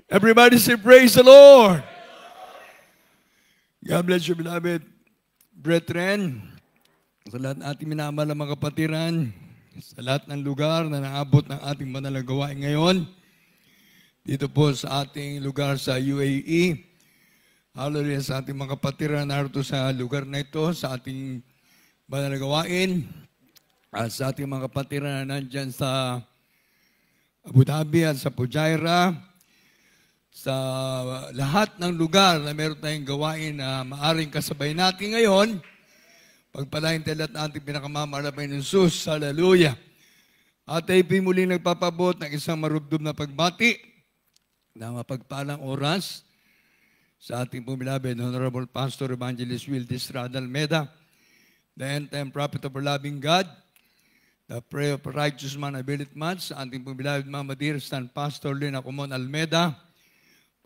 Everybody say, praise the Lord. God bless you, beloved brethren. Sa lahat ng ating minamahal na mga kapatiran, sa lahat ng lugar na naabot ng ating banal na gawain ngayon, dito po sa ating lugar sa UAE, hallelujah, sa ating mga kapatiran narito sa lugar na ito, sa ating banal na gawain, at sa ating mga kapatiran na nandyan sa Abu Dhabi at sa Fujairah, sa lahat ng lugar na meron tayong gawain na maaring kasabay natin ngayon, pagpalain tayo lahat ng ating pinakamamahal na Panginoon Jesus. Hallelujah. At tayo muling nagpapabot ng isang marubdob na pagbati na mapagpalang oras sa ating pumilabed, Honorable Pastor Evangelist Will Distrada Almeda, the end-time prophet of our loving God, the prayer of a righteous man availeth much, sa ating pumilabed Mama Dear Stan Pastor Lina Comon Almeda.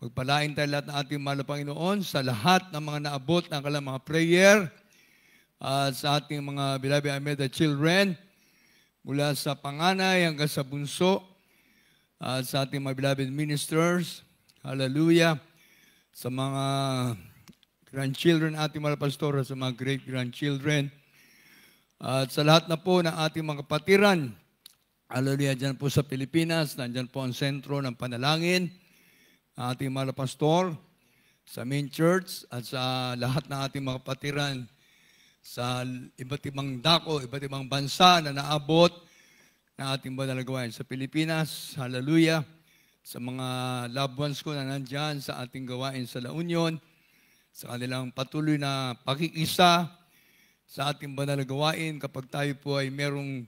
Pagpalain tayo lahat ng ating mahal na Panginoon sa lahat ng mga naabot ng kanilang mga prayer, sa ating mga beloved Almeda children, mula sa panganay hanggang sa bunso, sa ating mga beloved ministers, hallelujah, sa mga grandchildren, ating mga pastora, sa mga great-grandchildren, at sa lahat na po ng ating mga kapatiran, hallelujah, dyan po sa Pilipinas, nandyan po ang sentro ng panalangin, ating mga pastor, sa main church, at sa lahat ng ating mga kapatiran, sa iba't ibang dako, iba't ibang bansa na naabot ng ating banal na gawain. Sa Pilipinas, hallelujah, sa mga loved ones ko na nandyan sa ating gawain sa La Union, sa kanilang patuloy na pakikisa sa ating banal na gawain kapag tayo po ay merong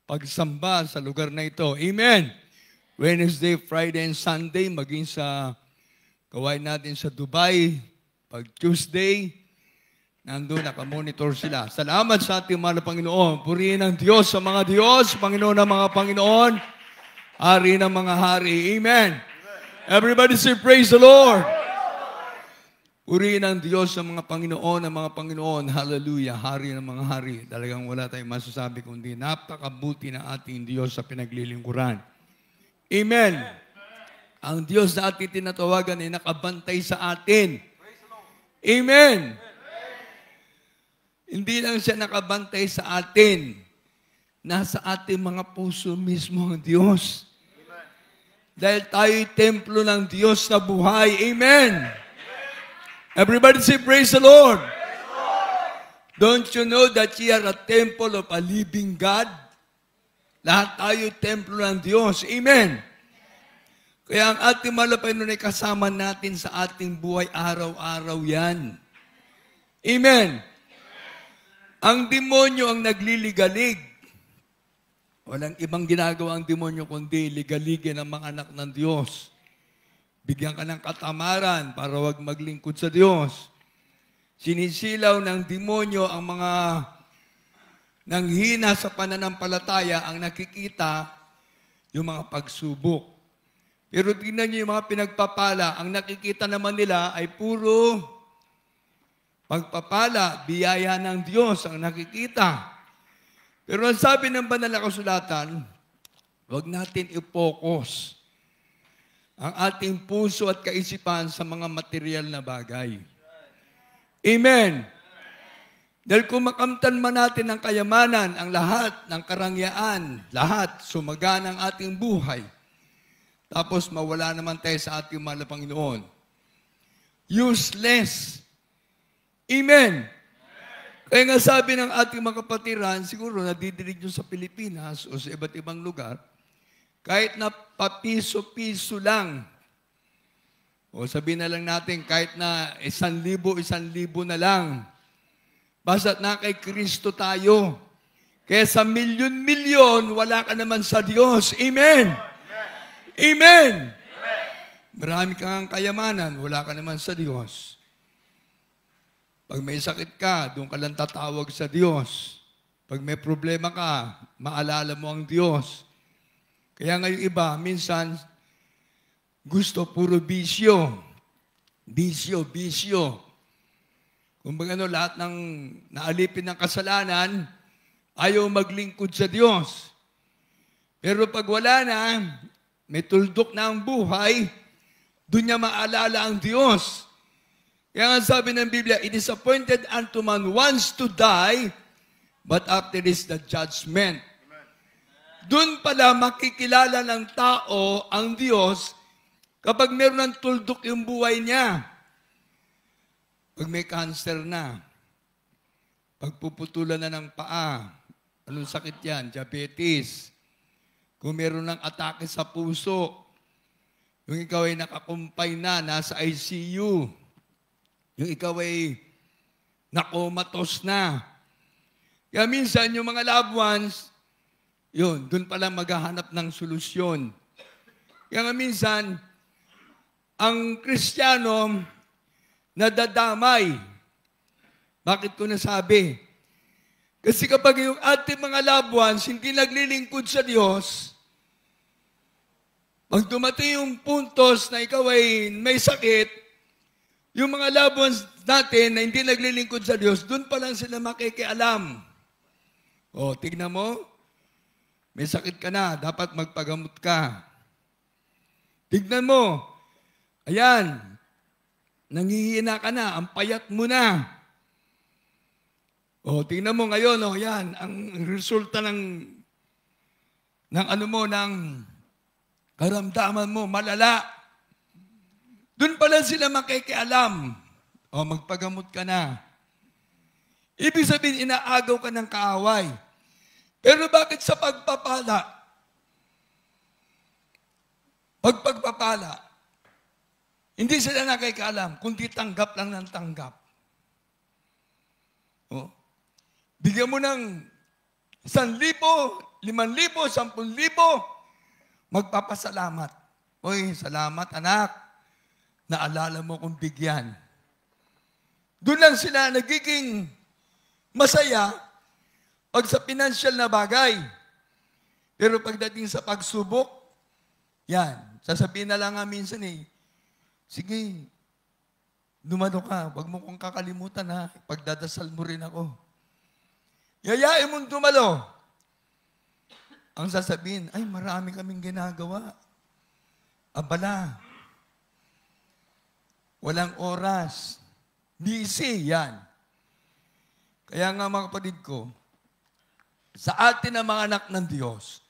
pagsamba sa lugar na ito. Amen! Wednesday, Friday, and Sunday, maging sa gawain natin sa Dubai, pag Tuesday, nandun, nakamonitor sila. Salamat sa ating mahal na Panginoon. Purihin ang Diyos sa mga Diyos, Panginoon ng mga Panginoon, Hari ng mga Hari. Amen! Everybody say, praise the Lord! Purihin ang Diyos sa mga Panginoon, ng mga Panginoon. Hallelujah. Hari ng mga hari. Talagang wala tayong masasabi kundi napakabuti ng ating Diyos sa pinaglilingkuran. Amen. Ang Diyos na ating tinatawagan ay nakabantay sa atin. Amen. Hindi lang siya nakabantay sa atin. Nasa ating mga puso mismo ang Diyos. Dahil tayo'y templo ng Diyos na buhay. Amen. Everybody say, praise the Lord. Praise the Lord. Don't you know that ye are a temple of a living God? Lahat tayo templo ng Diyos. Amen. Kaya ang ating mahal na Panginoon ay kasama natin sa ating buhay araw-araw yan. Amen. Ang demonyo ang nagliligalig. Walang ibang ginagawa ang demonyo kundi ligaligin ang mga anak ng Diyos. Bigyan ka ng katamaran para wag maglingkod sa Diyos. Sinisilaw ng demonyo ang mga nanghina sa pananampalataya, ang nakikita yung mga pagsubok. Pero tingnan niyo yung mga pinagpapala, ang nakikita naman nila ay puro pagpapala, biyaya ng Diyos ang nakikita. Pero ang sabi ng banal na kasulatan, wag natin i-focus ang ating puso at kaisipan sa mga material na bagay. Amen. Dahil kung makamtan man natin ang kayamanan, ang lahat ng karangyaan, lahat, sumagana ang ating buhay, tapos mawala naman tayo sa ating mahal na Panginoon. Useless. Amen. Kaya nga sabi ng ating mga kapatiran, siguro nadidinig nyo sa Pilipinas o sa iba't ibang lugar, kahit na papiso-piso lang, o sabihin na lang natin, kahit na 1,000 na lang, basta't na kay Kristo tayo. Kaya sa milyon-milyon, wala ka naman sa Diyos. Amen! Amen! Marami kang kayamanan, wala ka naman sa Diyos. Pag may sakit ka, doon ka lang tatawag sa Diyos. Pag may problema ka, maalala mo ang Diyos. Kaya ngayon iba, minsan, gusto puro bisyo. Bisyo. Kung lahat ng naalipin ng kasalanan, ayaw maglingkod sa Diyos. Pero pag wala na, may tuldok na ang buhay, Doon niya maalala ang Diyos. Kaya nga sabi ng Biblia, it is appointed unto man once to die, but after this the judgment. Doon pala makikilala ng tao ang Diyos kapag meron ng tuldok yung buhay niya. Pag may cancer na, pagpuputulan na ng paa, anong sakit yan? Diabetes. Kung meron ng atake sa puso, yung ikaw ay nakakumpay na, nasa ICU, yung ikaw ay nakomatos na. Kaya minsan, yung mga loved ones, yun, doon pala maghahanap ng solusyon. Kaya nga minsan, ang Kristiyano, nadadamay. Bakit ko nasabi? Kasi kapag yung ating mga loved ones hindi naglilingkod sa Diyos, pag dumating yung puntos na ikaw ay may sakit, yung mga loved ones natin na hindi naglilingkod sa Diyos, doon pa lang sila makikialam. O, tignan mo, may sakit ka na, dapat magpagamot ka. Tignan mo, ayan, nanghihina ka na, ang payat mo na. O, tingnan mo ngayon, yan, ang resulta ng karamdaman mo, malala. Doon pala sila makikialam. O, magpagamot ka na. Ibig sabihin, inaagaw ka ng kaaway. Pero bakit sa pagpapala? Pagpapala, hindi sila nakikialam, kundi tanggap lang ng tanggap. Oh. Bigyan mo ng 1,000, 5,000, 10,000, magpapasalamat. Oy, salamat anak, naalala mo kong bigyan. Doon lang sila nagiging masaya pag sa financial na bagay. Pero pagdating sa pagsubok, yan, sasabihin na lang nga minsan sige, dumano ka, wag mo kong kakalimutan ha, pagdadasal mo rin ako. Yayain mong dumalo. Ang sasabihin, ay marami kaming ginagawa. Abala. Walang oras. Busy, yan. Kaya nga mga kapatid ko, sa atin ang mga anak ng Diyos,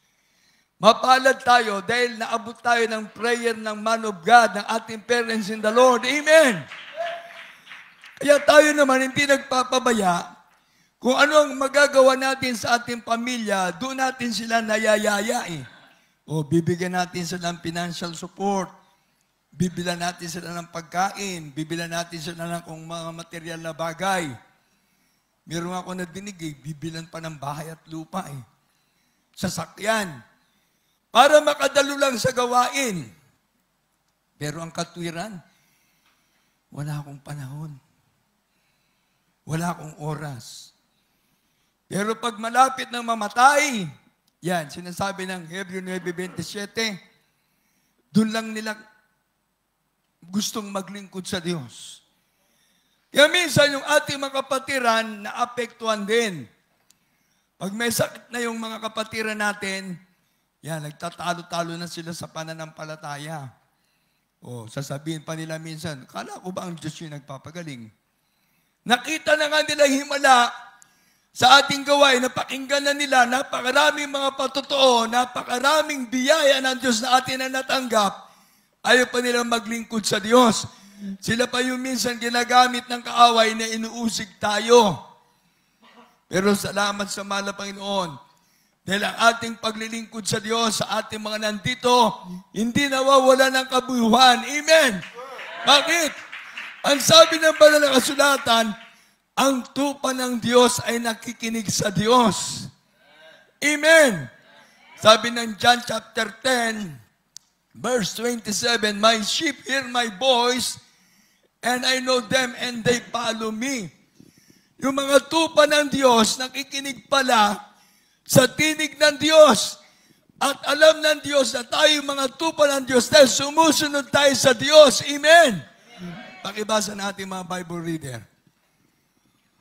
mapalad tayo dahil naabot tayo ng prayer ng man of God, ng ating parents in the Lord. Amen! Kaya tayo naman hindi nagpapabaya. Kung ano ang magagawa natin sa ating pamilya, doon natin sila nayayaya O bibigyan natin sila ng financial support. Bibilan natin sila ng pagkain. Bibilan natin sila ng kung mga material na bagay. Meron ako nadinig bibilan pa ng bahay at lupa Sasakyan. Para makadalo lang sa gawain. Pero ang katwiran, wala akong panahon. Wala akong oras. Pero pag malapit ng mamatay, yan, sinasabi ng Hebreo 9:27, doon lang nila gustong maglingkod sa Diyos. Kaya minsan yung ating mga kapatiran naapektuhan din. Pag may sakit na yung mga kapatiran natin, yan, nagtatalo-talo na sila sa pananampalataya. O, sasabihin pa nila minsan, kala ko ba ang Diyos yung nagpapagaling? Nakita na nga nila himala sa ating gawain, napakinggan na nila, napakaraming mga patotoo, napakaraming biyaya ng Diyos na atin na natanggap, ayaw pa nilang maglingkod sa Diyos. Sila pa yung minsan ginagamit ng kaaway na inuusig tayo. Pero salamat sa mahal na Panginoon, dahil ang ating paglilingkod sa Diyos, sa ating mga nandito, hindi nawawala ng kabuuan. Amen! Bakit? Ang sabi ng banal na kasulatan, ang tupa ng Diyos ay nakikinig sa Diyos. Amen! Sabi ng John chapter 10, verse 27, my sheep hear my voice, and I know them, and they follow me. Yung mga tupa ng Diyos, nakikinig pala sa tinig ng Diyos. At alam ng Diyos na tayo mga tupa ng Diyos dahil sumusunod tayo sa Diyos. Amen! Pakibasa natin mga Bible reader.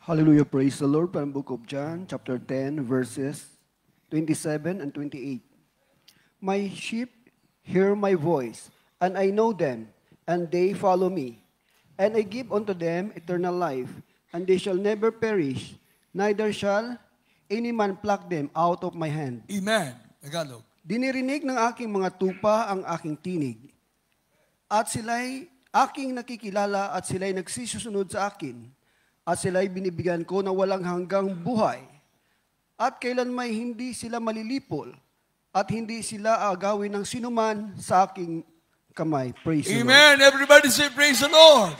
Hallelujah, praise the Lord. From the book of John, chapter 10, verses 27 and 28. My sheep hear my voice, and I know them, and they follow me. And I give unto them eternal life, and they shall never perish, neither shall any man pluck them out of my hand. Amen. Tagalog. Dinirinig ng aking mga tupa ang aking tinig, at sila'y aking nakikilala at sila'y nagsisusunod sa akin, at sila'y binibigyan ko na walang hanggang buhay, at kailanmay hindi sila malilipol, at hindi sila agawin ng sinuman sa aking kamay. Praise the Lord. Amen. Everybody say praise the Lord.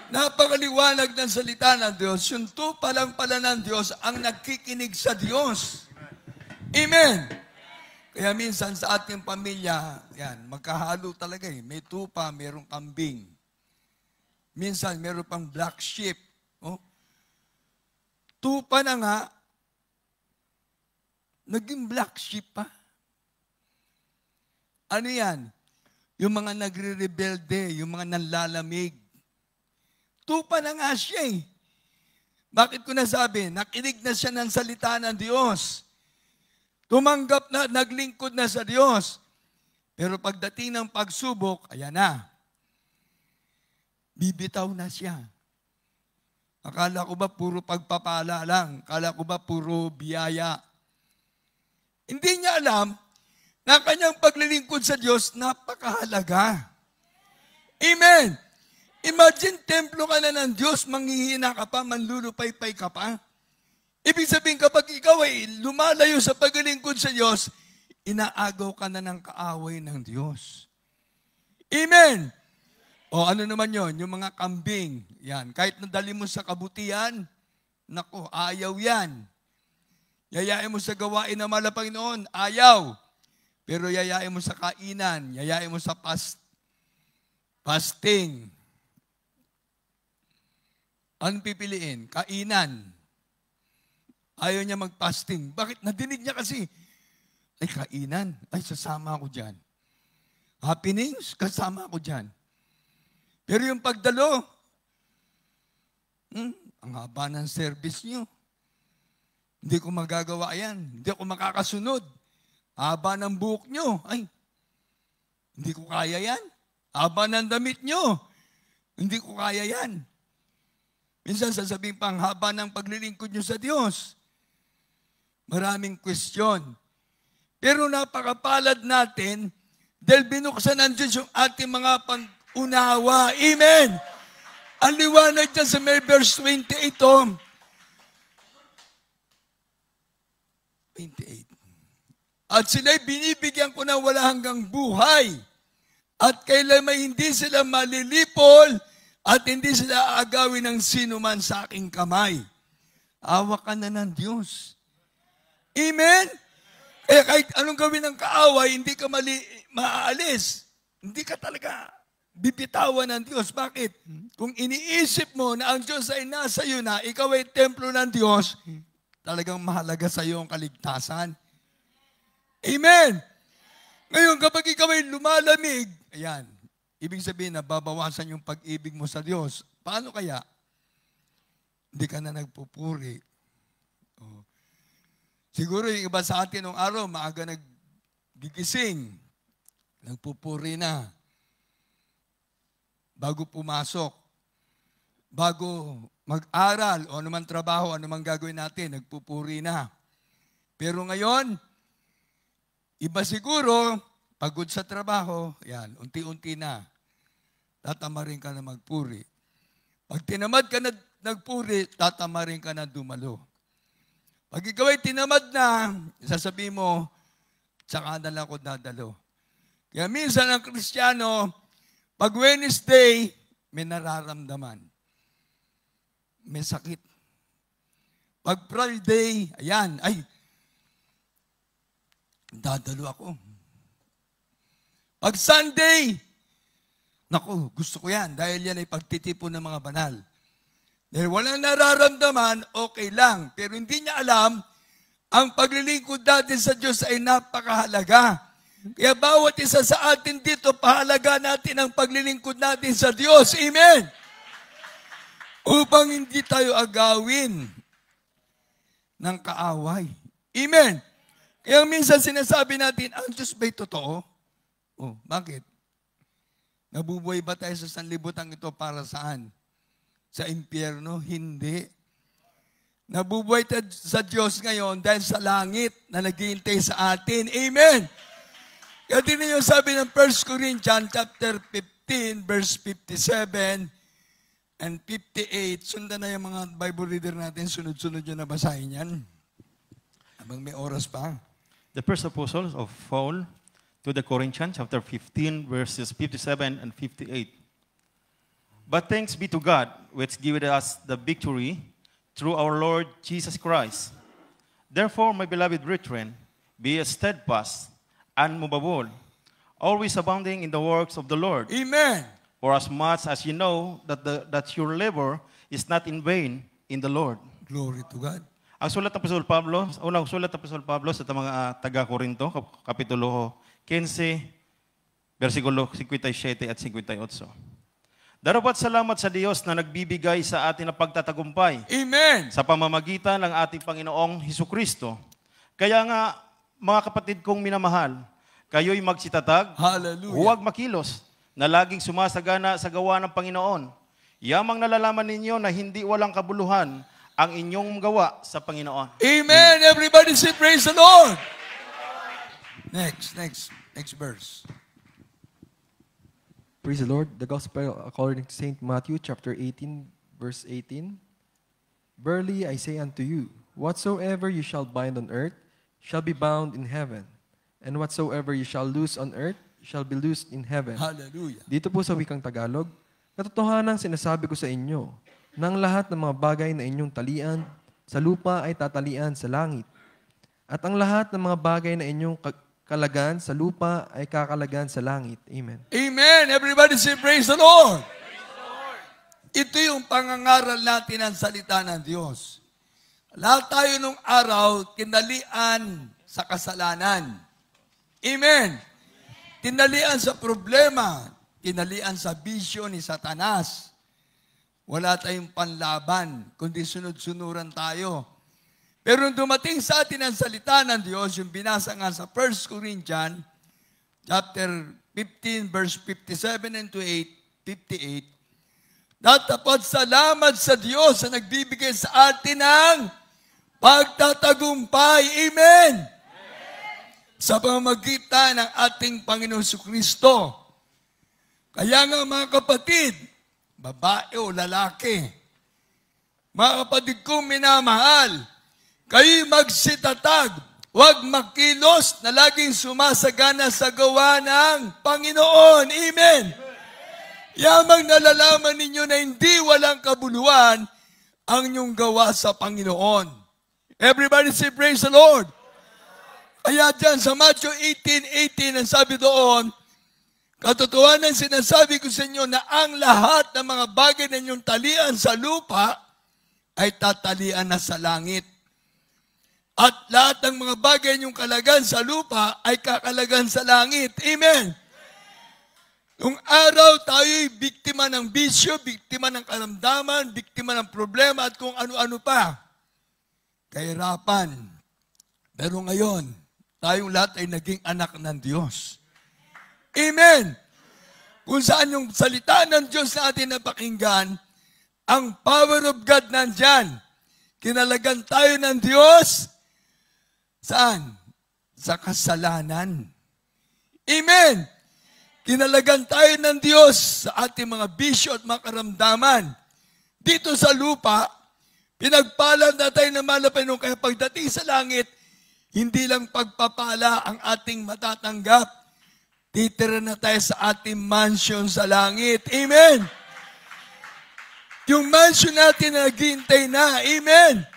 Napakaliwanag ng salita ng Diyos. Yung tupa lang pala ng Diyos ang nagkikinig sa Diyos. Amen. Kaya minsan sa ating pamilya, yan, magkahalo talaga eh. May tupa, mayroong kambing. Minsan, mayroong pang black sheep. Oh. Tupa na nga, naging black sheep pa. Ano yan? Yung mga nagre-rebelde, yung mga nanlalamig. Tupa na nga siya eh. Bakit ko nasabi? Nakinig na siya ng salita ng Diyos. Tumanggap na, naglingkod na sa Diyos. Pero pagdating ng pagsubok, ayan na. Bibitaw na siya. Akala ko ba puro pagpapala lang? Akala ko ba puro biyaya? Hindi niya alam na kanyang paglilingkod sa Diyos napakahalaga. Amen. Imagine, templo ka na ng Diyos, manghihina ka pa, manlulupay-pay ka pa. Ibig sabihin, kapag ikaw ay lumalayo sa paglilingkod sa Diyos, inaagaw ka na ng kaaway ng Diyos. Amen! O ano naman yon, yung mga kambing, yan. Kahit nadali mo sa kabutihan, nako, ayaw yan. Yayain mo sa gawain na mala Panginoon, ayaw. Pero yayain mo sa kainan, yayain mo sa fasting. Anong pipiliin? Kainan. Ayaw niya mag-fasting. Bakit? Nadinig niya kasi. Ay, kainan. Ay, sasama ako dyan. Happenings, kasama ako dyan. Pero yung pagdalo, ang haba ng service niyo. Hindi ko magagawa yan. Hindi ako makakasunod. Haba ng buhok niyo. Ay, hindi ko kaya yan. Haba ng damit niyo. Hindi ko kaya yan. Minsan sasabihin pang haba ng paglilingkod niyo sa Diyos. Maraming question. Pero napakapalad natin dahil binuksan ng Diyos yung ating mga pang-unawa. Amen! Ang liwanag dyan sa may verse 28. 28. At sila'y binibigyan ko na wala hanggang buhay. At kailan may hindi sila malilipol at hindi sila aagawin ng sino man sa aking kamay. Awa ka na ng Diyos. Amen? Kaya kahit anong gawin ng kaaway, hindi ka maaalis. Hindi ka talaga bibitawan ng Diyos. Bakit? Kung iniisip mo na ang Diyos ay nasa iyo na, ikaw ay templo ng Diyos, talagang mahalaga sa iyo ang kaligtasan. Amen! Ngayon, kapag ikaw ay lumalamig, ayan, ibig sabihin na babawasan yung pag-ibig mo sa Diyos. Paano kaya? Hindi ka na nagpupuri. Oh. Siguro yung iba sa atin nung araw, maaga naggigising, nagpupuri na. Bago pumasok, bago mag-aral, o anumang trabaho, anumang gagawin natin, nagpupuri na. Pero ngayon, iba siguro, pagod sa trabaho, yan, unti-unti na. Tatamarin ka na magpuri. Pag tinamad ka na nagpuri, tatamarin ka na dumalo. Pag ikaw ay tinamad na, sasabihin mo, tsaka na lang ako dadalo. Kaya minsan ang Kristiyano, pag Wednesday, may nararamdaman. May sakit. Pag Friday, ayan, ay, dadalo ako. Pag Sunday, naku, gusto ko yan dahil yan ay pagtitipon ng mga banal. Dahil walang nararamdaman, okay lang. Pero hindi niya alam, ang paglilingkod natin sa Diyos ay napakahalaga. Kaya bawat isa sa atin dito, pahalaga natin ang paglilingkod natin sa Diyos. Amen! Upang hindi tayo agawin ng kaaway. Amen! Kaya minsan sinasabi natin, ang Diyos ba'y totoo? Oh, bakit? Nabubuhay ba tayo sa sanlibutan ito para saan? Sa impyerno? Hindi. Nabubuhay tayo sa Diyos ngayon dahil sa langit na naghihintay sa atin. Amen! Kaya din niyo sabi ng 1 Corinthians chapter 15, verse 57 and 58. Sundan na yung mga Bible reader natin. Sunod-sunod yun na basahin yan. Habang may oras pa. The first epistle of Paul to the Corinthians, chapter 15, verses 57 and 58. But thanks be to God, which giveth us the victory through our Lord Jesus Christ. Therefore, my beloved brethren, be steadfast, unmovable, always abounding in the works of the Lord. Amen! For as much as you know that your labor is not in vain in the Lord. Glory to God. Ang sulat ng Apostol Pablo, unang sulat ng Apostol Pablo sa mga taga-Korinto, kapitulo 15, versikulo 57 at 58. Dapat salamat sa Diyos na nagbibigay sa atin ng pagtatagumpay. Amen! Sa pamamagitan ng ating Panginoong Hesukristo. Kaya nga, mga kapatid kong minamahal, kayo'y magsitatag, Hallelujah. huwag makilos, na laging sumasagana sa gawa ng Panginoon. Yamang nalalaman ninyo na hindi walang kabuluhan ang inyong gawa sa Panginoon. Amen! Everybody say praise the Lord! Next verse. Praise the Lord. The Gospel according to St. Matthew, chapter 18, verse 18. Verily I say unto you, whatsoever you shall bind on earth shall be bound in heaven, and whatsoever you shall loose on earth shall be loosed in heaven. Hallelujah. Dito po sa wikang Tagalog, katotohanan sinasabi ko sa inyo, nang lahat ng mga bagay na inyong talian sa lupa ay tatalian sa langit. At ang lahat ng mga bagay na inyong kalagan sa lupa ay kakalagan sa langit. Amen. Amen! Everybody say praise the Lord! Praise the Lord! Ito yung pangangaral natin ang salita ng Diyos. Lahat tayo nung araw, kinalian sa kasalanan. Amen! Tinalian sa problema, tinalian sa bisyo ni Satanas. Wala tayong panlaban, kundi sunod-sunuran tayo. Pero nung dumating sa atin ang salita ng Diyos, yung binasa nga sa 1 Corinthians, chapter 15, verse 57 and 58, dapat salamat sa Diyos na nagbibigay sa atin ng pagtatagumpay. Amen! Sa pamamagitan ng ating Panginoon Kristo. Kaya nga mga kapatid, babae o lalaki, mga kapatid kong minamahal, kayo magsitatag, huwag makilos na laging sumasagana sa gawa ng Panginoon. Amen! Yamang nalalaman ninyo na hindi walang kabuluhan ang inyong gawa sa Panginoon. Everybody say praise the Lord! Kaya dyan sa Matthew 18:18, ang sabi doon, katotohanan sinasabi ko sa inyo na ang lahat ng mga bagay na inyong talian sa lupa ay tatalian na sa langit. At lahat ng mga bagay inyong kalagan sa lupa ay kakalagan sa langit. Amen! Nung araw tayo'y biktima ng bisyo, biktima ng karamdaman, biktima ng problema at kung ano-ano pa. Kahirapan. Pero ngayon, tayong lahat ay naging anak ng Diyos. Amen! Kung saan yung salita ng Diyos na atin napakinggan, ang power of God nandyan. Kinalagan tayo ng Diyos. Saan? Sa kasalanan. Amen! Kinalagan tayo ng Diyos sa ating mga bisyo at mga karamdaman. Dito sa lupa, pinagpala na tayo ng malapanong kaya pagdating sa langit, hindi lang pagpapala ang ating matatanggap. Titira na tayo sa ating mansion sa langit. Amen! Yung mansion natin na naghihintay na. Amen!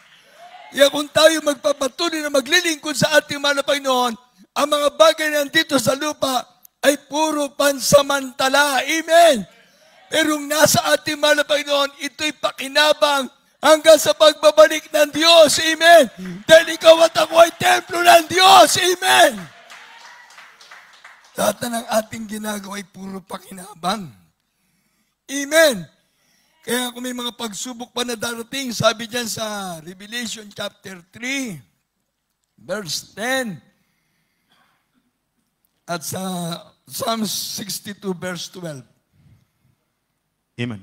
Kaya kung tayo magpapatuloy na maglilingkod sa ating mahal na Panginoon, ang mga bagay na nandito sa lupa ay puro pansamantala. Amen! Pero nasa ating mahal na Panginoon, ito'y pakinabang hanggang sa pagbabalik ng Diyos. Amen! Dahil ikaw at ako ay templo ng Diyos. Amen! Lahat na ng ating ginagawa ay puro pakinabang. Amen! Kaya kung may mga pagsubok pa na darating, sabi dyan sa Revelation chapter 3, verse 10, at sa Psalm 62, verse 12, Amen.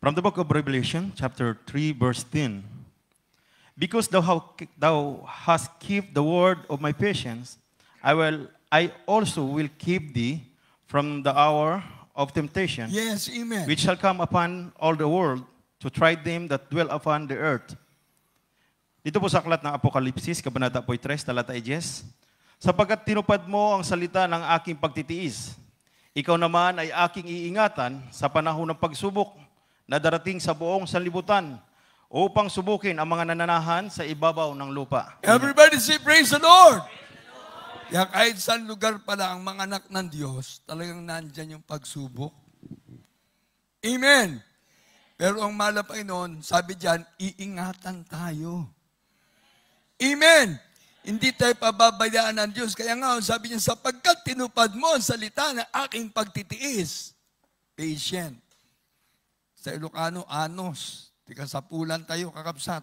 From the book of Revelation, chapter 3, verse 10. Because thou hast kept the word of my patience, I also will keep thee from the hour of temptation, Yes, amen. which shall come upon all the world to try them that dwell upon the earth. Dito po sa aklat ng Apokalipsis, Kabanata 3, talata 10, sapagkat tinupad mo ang salita ng aking pagtitiis, ikaw naman ay aking iingatan sa panahon ng pagsubok na darating sa buong sanlibutan upang subukin ang mga nananahan sa ibabaw ng lupa. Everybody say, praise the Lord! Kaya kahit saan lugar pala ang mga anak ng Diyos, talagang nandyan yung pagsubok. Amen! Pero ang mahal na Panginoon, sabi diyan, iingatan tayo. Amen! Hindi tayo pababayaan ng Diyos. Kaya nga, sabi niya, sapagkat tinupad mo ang salita ng aking pagtitiis. Patient. Sa Ilocano, anos. Tika sa pulan tayo, kakapsat.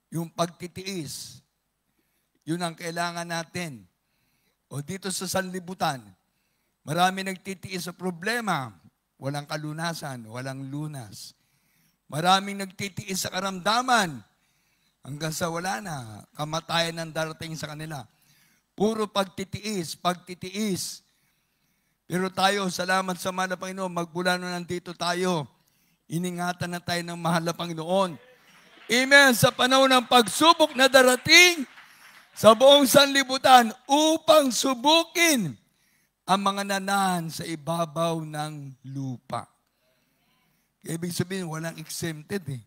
Yung pagtitiis, yun ang kailangan natin. O dito sa sanlibutan, marami nagtitiis sa problema. Walang kalunasan, walang lunas. Maraming nagtitiis sa karamdaman. Hanggang sa wala na, kamatayan ang darating sa kanila. Puro pagtitiis, pagtitiis. Pero tayo, salamat sa mahal na Panginoon, magmula na nandito tayo, iningatan na tayo ng mahal na Panginoon. Amen. Sa panahon ng pagsubok na darating sa buong sanlibutan upang subukin ang mga nanahan sa ibabaw ng lupa. Ibig sabihin, walang exempted eh.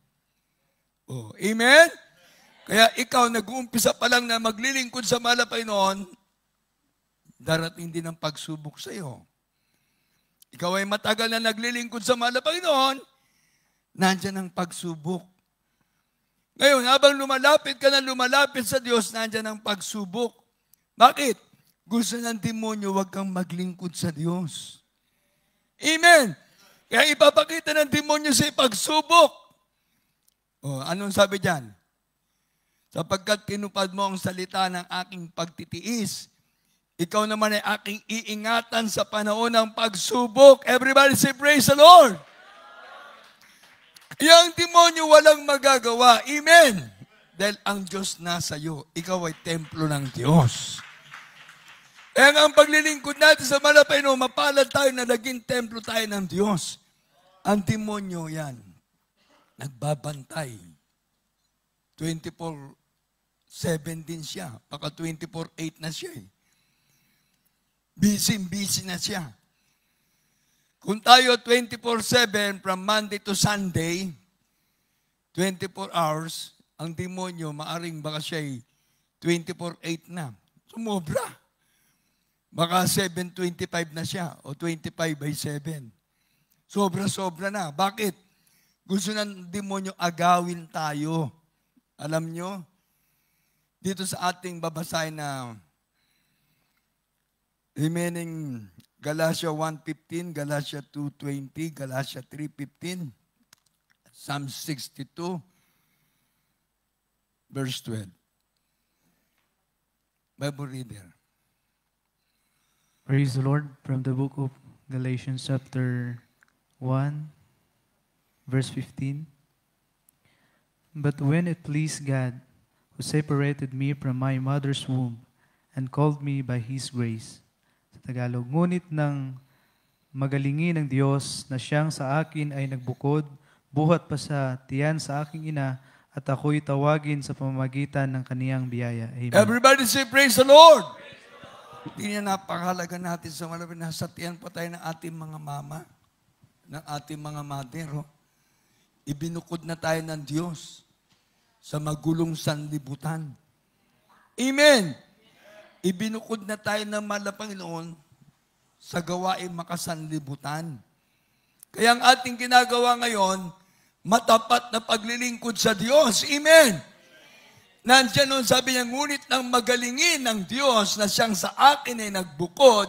Oh, amen? Kaya ikaw, nag-uumpisa pa lang na maglilingkod sa mahal na Panginoon, darating din ang pagsubok sa iyo. Ikaw ay matagal na naglilingkod sa mahal na Panginoon, nandyan ang pagsubok. Ngayon, habang lumalapit ka na lumalapit sa Diyos, nandyan ang pagsubok. Bakit? Gusto ng demonyo, huwag kang maglingkod sa Diyos. Amen! Kaya ipapakita ng demonyo sa pagsubok. O, anong sabi dyan? Sapagkat tinupad mo ang salita ng aking pagtitiis, ikaw naman ay aking iingatan sa panahon ng pagsubok. Everybody say, praise the Lord! Yang demonyo walang magagawa. Amen! Dahil ang Diyos nasa iyo. Ikaw ay templo ng Diyos. Kaya nga ang paglilingkod natin sa Malapay, mapalad tayo na naging templo tayo ng Diyos. Ang demonyo yan, nagbabantay. 24/7 din siya. Baka 24/8 na siya eh. Busy na siya. Kung tayo 24/7 from Monday to Sunday, 24 hours, ang demonyo maaring baka siya ay 24/8 na. Sumobra. Baka 7:25 na siya o 25/7. Sobra-sobra na. Bakit? Gusto ng demonyo agawin tayo. Alam nyo, dito sa ating babasahin na remaining Galatia 1:15, Galatia 2:20, Galatia 3:15, Psalm 62, verse 12. Bible reader. Praise the Lord from the book of Galatians chapter 1, verse 15. But when it pleased God, who separated me from my mother's womb and called me by His grace. Sa Tagalog, ngunit nang magalingin ng Diyos na siyang sa akin ay nagbukod, buhat pa sa tiyan sa aking ina, at ako'y tawagin sa pamamagitan ng kaniyang biyaya. Amen. Everybody say, praise the Lord! Hindi na napakahalaga natin sa malapit. Nasa tiyan pa tayo ng ating mga mama, ng ating mga mother. Oh. Ibinukod na tayo ng Diyos sa magulong sanlibutan. Amen! Ibinukod na tayo ng mahal na Panginoon sa gawaing makasanlibutan. Kaya ang ating ginagawa ngayon, matapat na paglilingkod sa Diyos. Amen! Nandiyan nun, sabi niya, ngunit nang magalingin ng Diyos na siyang sa akin ay nagbukod,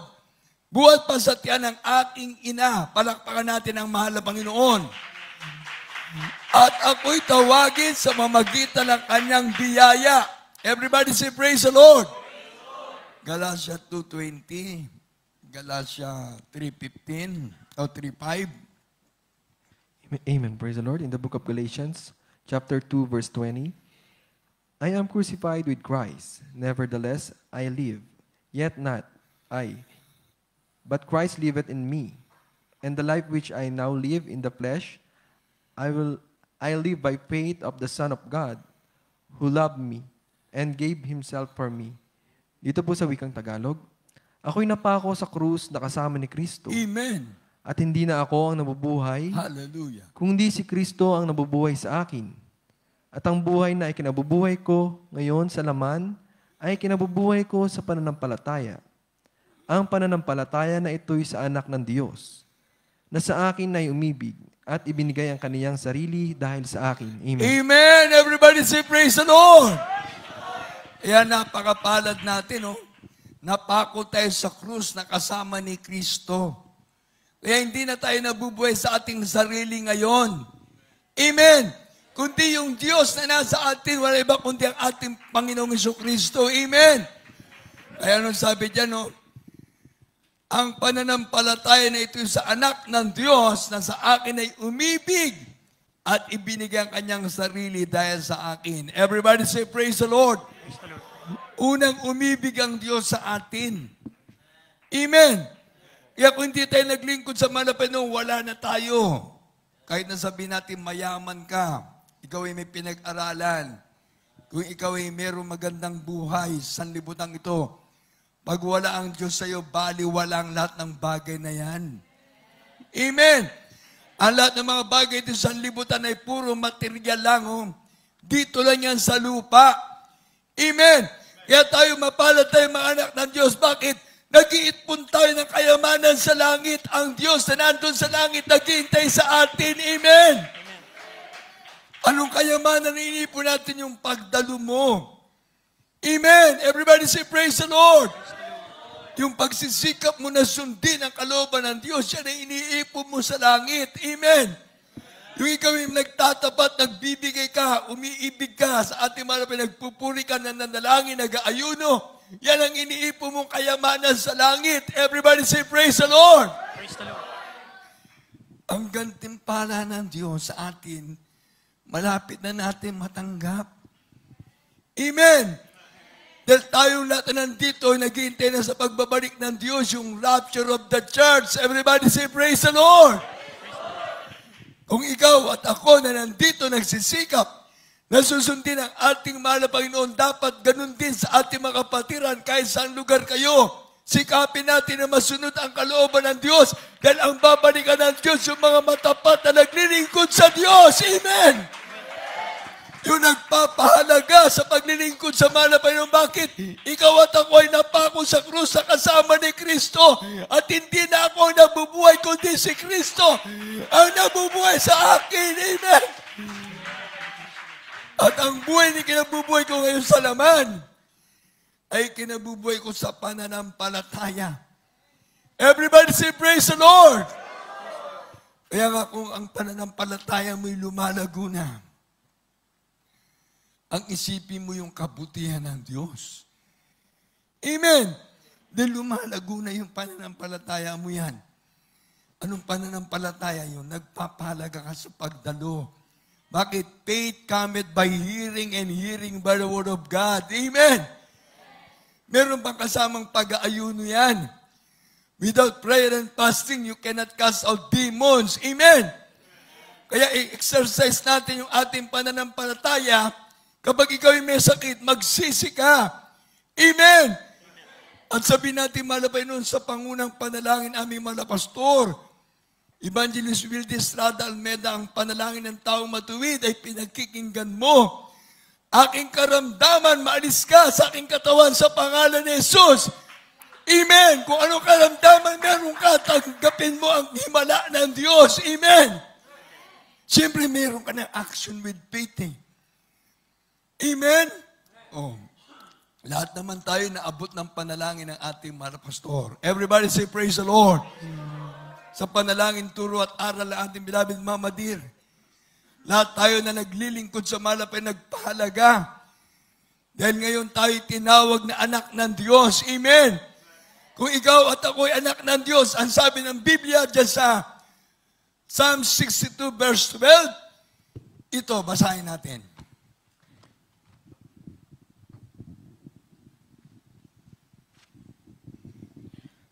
buhat pa sa tiyan ng aking ina. Palakpakan natin ang mahal na Panginoon. At ako'y tawagin sa mamagitan ng kanyang biyaya. Everybody say, praise the Lord! Galatia 2:20, Galatia 3:15, o 3:5. Amen. Praise the Lord. In the book of Galatians, chapter 2, verse 20, I am crucified with Christ. Nevertheless, I live. Yet not I, but Christ liveth in me. And the life which I now live in the flesh, I live by faith of the Son of God, who loved me and gave Himself for me. Dito po sa wikang Tagalog, ako'y napako sa krus na kasama ni Kristo. Amen. At hindi na ako ang nabubuhay, Hallelujah. kundi si Kristo ang nabubuhay sa akin. At ang buhay na ikinabubuhay ko ngayon sa laman, ay kinabubuhay ko sa pananampalataya. Ang pananampalataya na ito'y sa anak ng Diyos, na sa akin ay umibig at ibinigay ang kaniyang sarili dahil sa akin. Amen. Amen. Everybody say praise the Lord. Ayan, napakapalad natin, oh. Napako tayo sa krus na kasama ni Kristo. Kaya hindi na tayo nabubuhay sa ating sarili ngayon. Amen. Kundi yung Diyos na nasa atin, wala iba kundi ang ating Panginoong Jesucristo. Amen. Kaya nung sabi dyan, no, ang pananampalataya na ito sa anak ng Diyos na sa akin ay umibig at ibinigay ang kanyang sarili dahil sa akin. Everybody say, praise the Lord. Unang umibig ang Diyos sa atin. Amen. Kaya kung hindi tayo naglingkod sa Manapano, wala na tayo. Kahit na sabihin natin mayaman ka, ikaw ay may pinag-aralan, kung ikaw ay mayroong magandang buhay, sanlibutan ito, pag wala ang Diyos sa iyo, baliwala ang lahat ng bagay na yan. Amen. Ang lahat ng mga bagay ito sa sanlibutan ay puro material lang. Oh. Dito lang yan sa lupa. Amen. Kaya tayo mapalad tayo mga anak ng Diyos. Bakit? Nag-iipon tayo ng kayamanan sa langit. Ang Diyos na nandun sa langit, naghihintay sa atin. Amen. Anong kayamanan na iniipon natin? Yung pagdalo mo. Amen. Everybody say praise the Lord. Yung pagsisikap mo na sundin ang kalooban ng Diyos, yan ay iniipon mo sa langit. Amen. Yung ikaw yung nagtatapat, nagbibigay ka, umiibig ka, sa ating mga nagpupuri ka, nananalangin, nag-aayuno, yan ang iniipon mong kayamanan sa langit. Everybody say, praise the Lord. Praise the Lord. Ang gantimpala ng Diyos sa atin, malapit na natin matanggap. Amen. Dahil tayong lahat na nandito, naghihintay na sa pagbabalik ng Diyos, yung rapture of the church. Everybody say, praise the Lord. Kung ikaw at ako na nandito nagsisikap, na susundin ang ating mahal na Panginoon, dapat ganun din sa ating mga kapatiran kahit saan lugar kayo. Sikapin natin na masunod ang kalooban ng Diyos dahil ang babalikan ng Diyos yung mga matapat na naglilingkod sa Diyos. Amen! Yung nagpapahalaga sa paglilingkod sa mahal na Panginoon. Bakit? Ikaw at ako ay napako sa krus sa kasama ni Kristo at hindi na ako ang nabubuhay kundi si Kristo ang nabubuhay sa akin. Amen! At ang buhay ni kinabubuhay ko ngayon sa laman ay kinabubuhay ko sa pananampalataya. Everybody say, praise the Lord! Kaya nga kung ang pananampalataya mo'y lumalago na, ang isipin mo yung kabutihan ng Diyos. Amen! Dahil lumalago na yung pananampalataya mo yan. Anong pananampalataya yun? Nagpapahalaga ka sa pagdalo. Bakit? Faith cometh by hearing and hearing by the word of God. Amen! Meron bang kasamang pag-aayuno yan? Without prayer and fasting, you cannot cast out demons. Amen! Kaya i-exercise natin yung ating pananampalataya. Kapag ikaw ay may sakit, magsisi ka. Amen! At sabihin natin, malapay noon sa pangunang panalangin aming malapastor, Evangelist Wilde Estrada Almeda, ang panalangin ng taong matuwid ay pinagkikinggan mo. Aking karamdaman, maalis ka sa aking katawan sa pangalan ni Jesus. Amen. Kung anong karamdaman meron ka, tanggapin mo ang himala ng Diyos. Amen. Siyempre, meron ka ng action with faith. Amen. Oh. Lahat naman tayo naabot ng panalangin ng ating mga pastor. Everybody say, praise the Lord. Sa panalangin, turo at aral ang ating beloved Mama Dear. Lahat tayo na naglilingkod sa malapay nagpahalaga. Dahil ngayon tayo tinawag na anak ng Diyos. Amen. Kung ikaw at ako ay anak ng Diyos, ang sabi ng Biblia dyan sa Psalm 62 verse 12. Ito, basahin natin.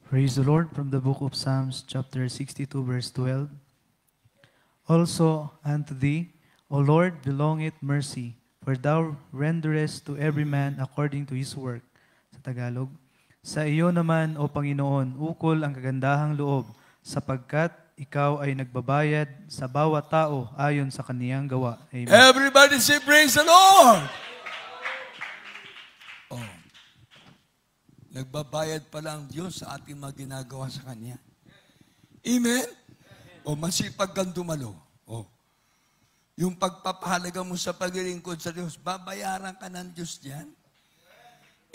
Praise the Lord from the book of Psalms, chapter 62, verse 12. Also unto thee, O Lord, belongeth mercy, for thou renderest to every man according to his work. Sa Tagalog, sa iyo naman, O Panginoon, ukol ang kagandahang loob, sapagkat ikaw ay nagbabayad sa bawat tao ayon sa kaniyang gawa. Amen. Everybody say, praise the Lord! Oh. Nagbabayad pala ang Diyos sa ating mga ginagawa sa Kanya. Amen? O masipag kang dumalo. O. Yung pagpapahalaga mo sa paglilingkod sa Diyos, babayaran ka ng Diyos diyan.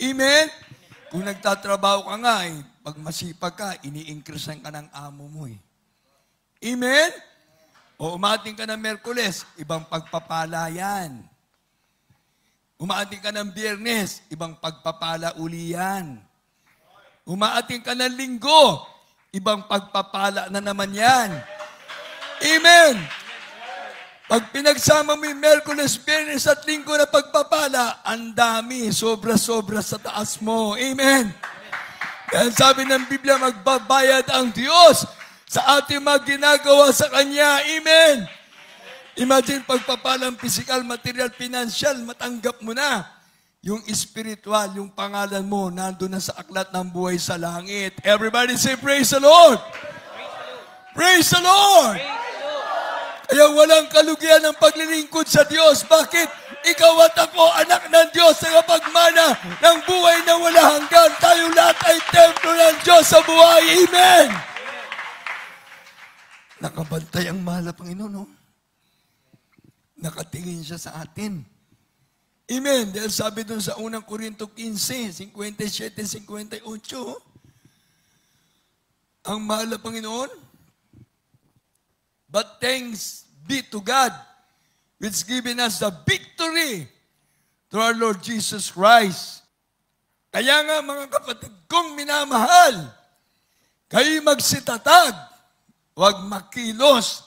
Amen? Kung nagtatrabaho ka nga, pag masipag ka, ini-increasean ka ng amo mo. Amen? O umating ka ng Merkules, ibang pagpapala yan. Umaating ka ng Biyernes, ibang pagpapala uli yan. Umaating ka ng Linggo, ibang pagpapala na naman yan. Amen! Pag pinagsama mo yung Merkules, Biyernes at Linggo na pagpapala, ang dami, sobra-sobra sa taas mo. Amen! Kaya sabi ng Biblia, magbabayad ang Diyos sa ating mga ginagawa sa Kanya. Amen! Imagine pagpapalang physical, material, financial, matanggap mo na. Yung spiritual, yung pangalan mo, nandun na sa aklat ng buhay sa langit. Everybody say, praise the Lord! Praise the Lord! Kaya walang kalugian ng paglilingkod sa Diyos. Bakit? Ikaw at ako, anak ng Diyos, sa kapagmana ng buhay na wala hanggan. Tayo lahat ay templo ng Diyos sa buhay. Amen! Nakabantay ang mahal na Panginoon, no? Nakatingin siya sa atin. Amen. Dahil sabi dun sa unang Korinto 15, 57-58, ang mahal na Panginoon, but thanks be to God, which given us the victory through our Lord Jesus Christ. Kaya nga mga kapatid kong minamahal, kayo magsitatag, huwag makilos,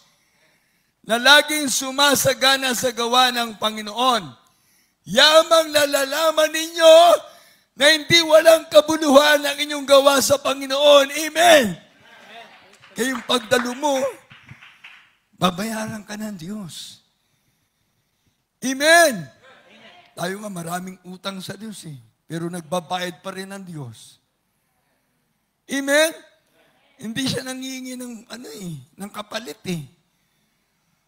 na laging sumasagana sa gawa ng Panginoon. Yamang nalalaman ninyo na hindi walang kabuluhan ang inyong gawa sa Panginoon. Amen! Kayong pagdalo mo, babayaran ka ng Diyos. Amen! Tayo nga maraming utang sa Diyos pero nagbabayad pa rin ng Diyos. Amen? Hindi siya nangingi ng kapalit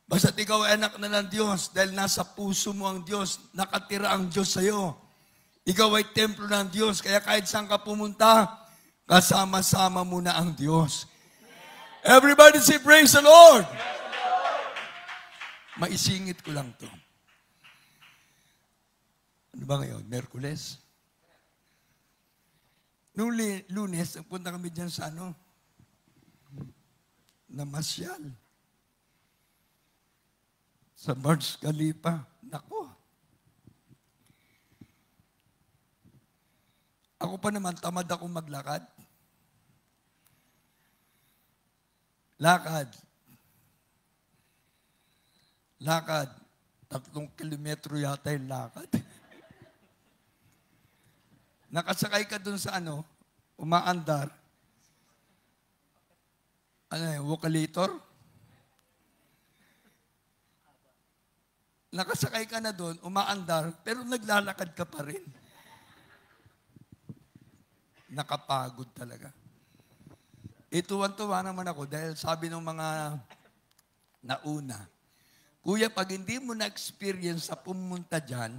Basta't ikaw ay anak na ng Diyos dahil nasa puso mo ang Diyos, nakatira ang Diyos sa iyo. Ikaw ay templo ng Diyos, kaya kahit saan ka pumunta, kasama-sama mo na ang Diyos. Everybody say, praise the Lord! Maisingit ko lang to. Ano ba ngayon? Merkules? Noong Lunes, nagpunta kami dyan sa namasyal. Sa Burj Khalifa. Nako. Ako pa naman, tamad akong maglakad. Lakad. 3 kilometro yata yung lakad. Nakasakay ka dun sa umaandar. Vocalator? Nakasakay ka na doon, umaandar, pero naglalakad ka pa rin. Nakapagod talaga. Tuwan-tuwa naman ako dahil sabi ng mga nauna, Kuya, pag hindi mo na-experience sa pumunta dyan,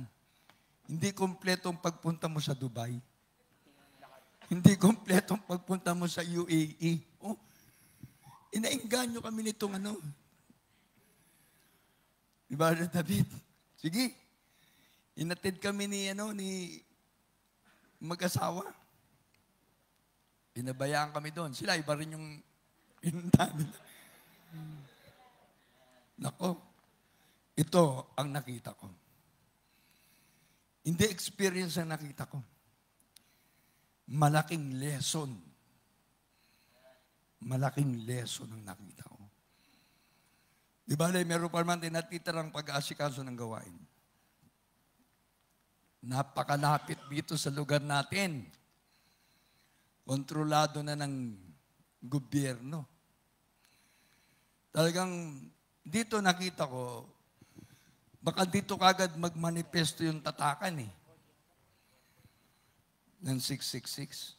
hindi kompletong pagpunta mo sa Dubai. Hindi kompletong pagpunta mo sa UAE. Inainganyo kami nitong Diba, David? Sige. Inatid kami ni mag-asawa. Pinabayaan kami doon. Sila, iba rin yung pinunta nila. Nako, ito ang nakita ko. Hindi experience ang nakita ko. Malaking lesson. Malaking lesson ang nakita ko. Di ba, meron pa naman tinatitirang pag-aasikaso ng gawain. Napakalapit dito sa lugar natin. Kontrolado na ng gobyerno. Talagang dito nakita ko, baka dito kagad magmanifesto yung tatakan eh. Ng 666.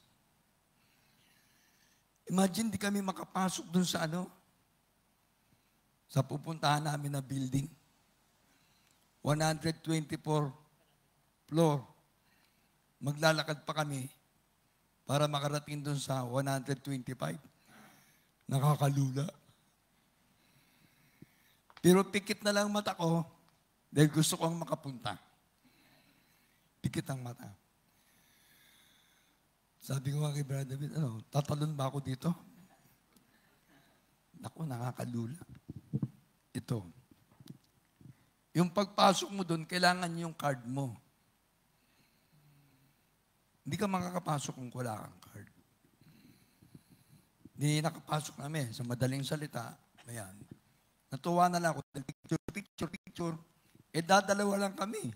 Imagine, di kami makapasok dun sa sa pupuntahan namin na building. 124 floor. Maglalakad pa kami para makarating dun sa 125. Nakakalula. Pero pikit na lang mata ko dahil gusto kong makapunta. Pikit ang mata. Sabi ko nga kay Brother David, tatalon ba ako dito? Naku, nakakalula. Ito. Yung pagpasok mo doon, kailangan yung card mo. Hindi ka makakapasok kung wala kang card. Hindi nakapasok namin. Sa madaling salita, ayan. Natuwa na lang ako. Picture. Dadalawa lang kami.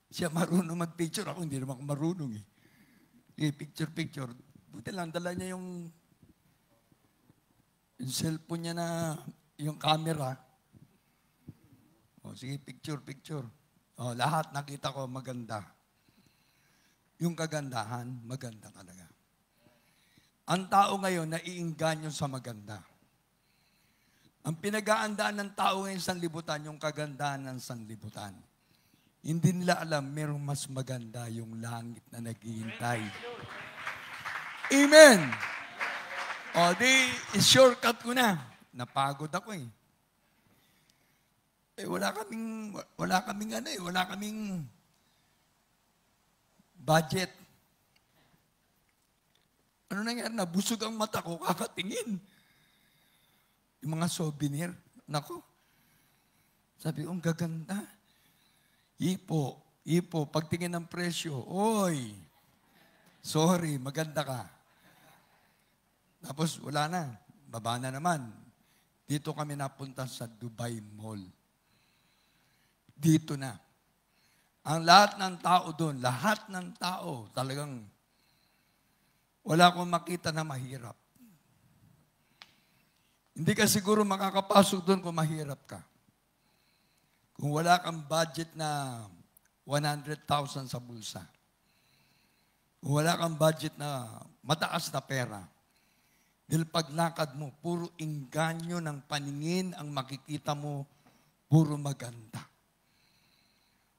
Siya marunong mag-picture. Ako hindi naman ako marunong eh. Picture. Buti lang, dala niya yung cellphone niya na, yung camera. Sige, picture. Lahat nakita ko maganda. Yung kagandahan, maganda talaga. Ang tao ngayon, naiinganyo sa maganda. Ang pinag-aandaan ng tao ngayon sa sanlibutan, yung kagandahan ng sanlibutan. Hindi nila alam, merong mas maganda yung langit na naghihintay. Amen! Shortcut ko na. Napagod ako eh. Wala kaming budget. Ano nangyari? Nabusog ang mata ko, kakatingin. Yung mga souvenir. Nako. Sabi ko, ang gaganda. Ipo. Pagtingin ng presyo, oy, sorry, maganda ka. Tapos wala na. Baba na naman. Dito kami napunta sa Dubai Mall. Dito na. Ang lahat ng tao doon, talagang wala akong makita na mahirap. Hindi ka siguro makakapasok doon kung mahirap ka. Kung wala kang budget na 100,000 sa bulsa. Kung wala kang budget na mataas na pera. Dahil paglakad mo, puro inganyo ng paningin ang makikita mo, puro maganda.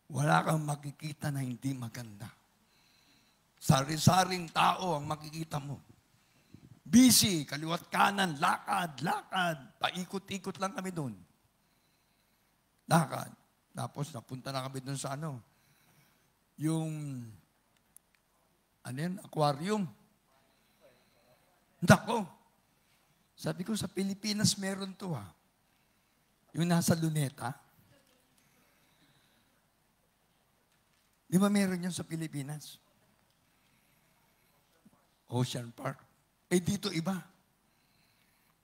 Wala kang makikita na hindi maganda. Sari-saring tao ang makikita mo. Busy, kaliwat kanan, lakad. Paikot-ikot lang kami doon. Lakad. Tapos napunta na kami doon sa yung aquarium. Nako. Sabi ko, sa Pilipinas meron to Yung nasa Luneta. Di ba meron yun sa Pilipinas? Ocean Park. Dito iba.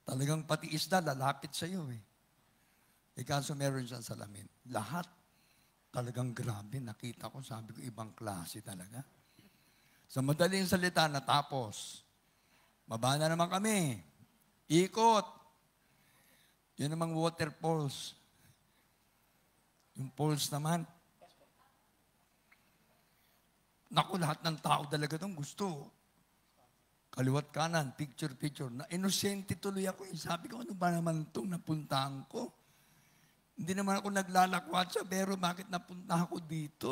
Talagang pati isda, lalapit sa iyo kaso meron siyang salamin. Lahat, talagang grabe. Nakita ko, sabi ko, ibang klase talaga. Sa madaling salita, natapos. Baba na naman kami. Ikot. Yun namang waterfalls. Yung falls naman. Naku, lahat ng tao talaga doon gusto. Kaliwat kanan, picture. Na inosente tuloy ako. Sabi ko, ano ba naman itong napuntahan ko? Hindi naman ako naglalakwat sa pero bakit napunta ako dito?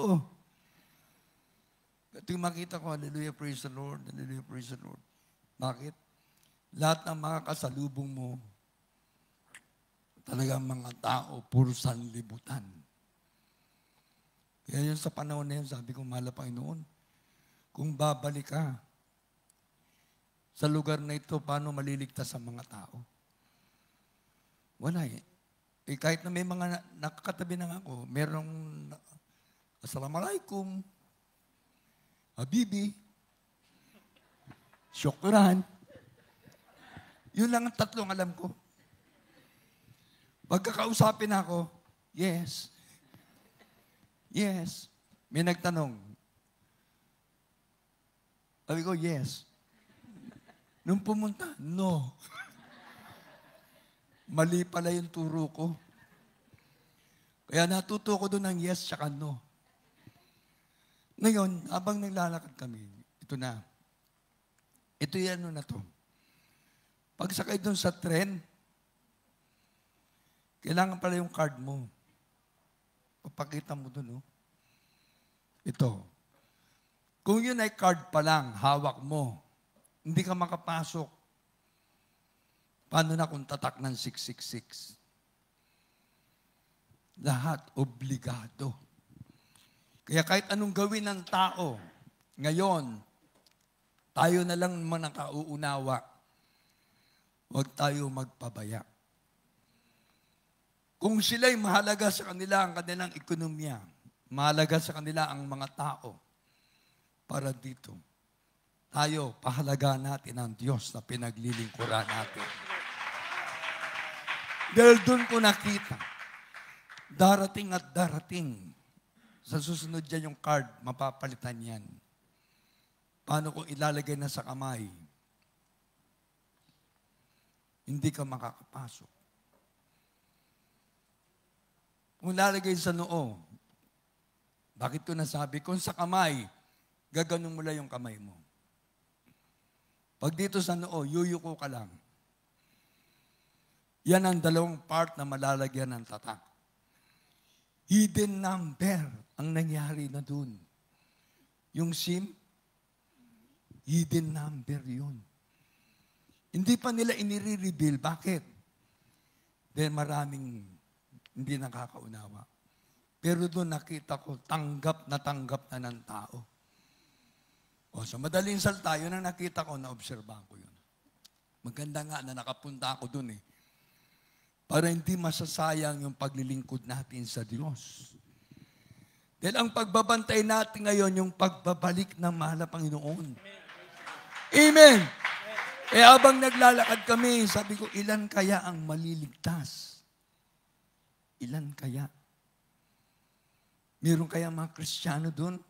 Ito yung makita ko, hallelujah, praise the Lord, hallelujah, praise the Lord. Bakit? Lahat ng mga kasalubong mo, talagang mga tao, puro sanlibutan. Kaya yun sa panahon na yun, sabi ko, mahal na Panginoon, kung babalik ka sa lugar na ito, paano maliligtas sa mga tao? Wala kahit na may mga nakakatabi na ako, merong Assalamualaikum, Habibi, Syukran. Yun lang ang tatlong alam ko. Pagkakausapin ako, yes. Yes. May nagtanong. Sabi ko, yes. Nung pumunta, no. Mali pala yung turo ko. Kaya natuto ko doon ng yes tsaka no. Ngayon, habang naglalakad kami, ito na. Ito yan na to. Pagsakay doon sa tren, kailangan pala yung card mo. Papakita mo doon, no? Ito. Kung yun ay card pa lang, hawak mo, hindi ka makapasok. Paano na kung tatak ng 666? Lahat obligado. Kaya kahit anong gawin ng tao, ngayon, tayo na lang naman nakauunawa. Huwag tayo magpabaya. Kung sila'y mahalaga sa kanila ang kanilang ekonomiya, mahalaga sa kanila ang mga tao, para dito, tayo, pahalaga natin ang Diyos na pinaglilingkuran natin. Dahil doon ko nakita, darating at darating, sa susunod dyan yung card, mapapalitan yan. Paano kung ilalagay na sa kamay? Hindi ka makakapasok. Kung ilalagay sa noo, bakit ko nasabi? Kung sa kamay, gaganon mo lang yung kamay mo. Pag dito sa noo, yuyuko ka lang. Yan ang dalawang part na malalagyan ng tatak. Hidden number ang nangyari na dun. Yung SIM, hidden number yun. Hindi pa nila inire-reveal. Bakit? Dahil maraming hindi nakakaunawa. Pero doon nakita ko, tanggap na ng tao. O, sa madaling salita, yun ang nakita ko, na-obserbahan ko yun. Maganda nga na nakapunta ako doon eh. Para hindi masasayang yung paglilingkod natin sa Diyos. Dahil ang pagbabantay natin ngayon, yung pagbabalik ng mahal na Panginoon. Amen! Eh habang naglalakad kami, sabi ko, ilan kaya ang maliligtas? Ilan kaya? Meron kaya mga Kristiyano doon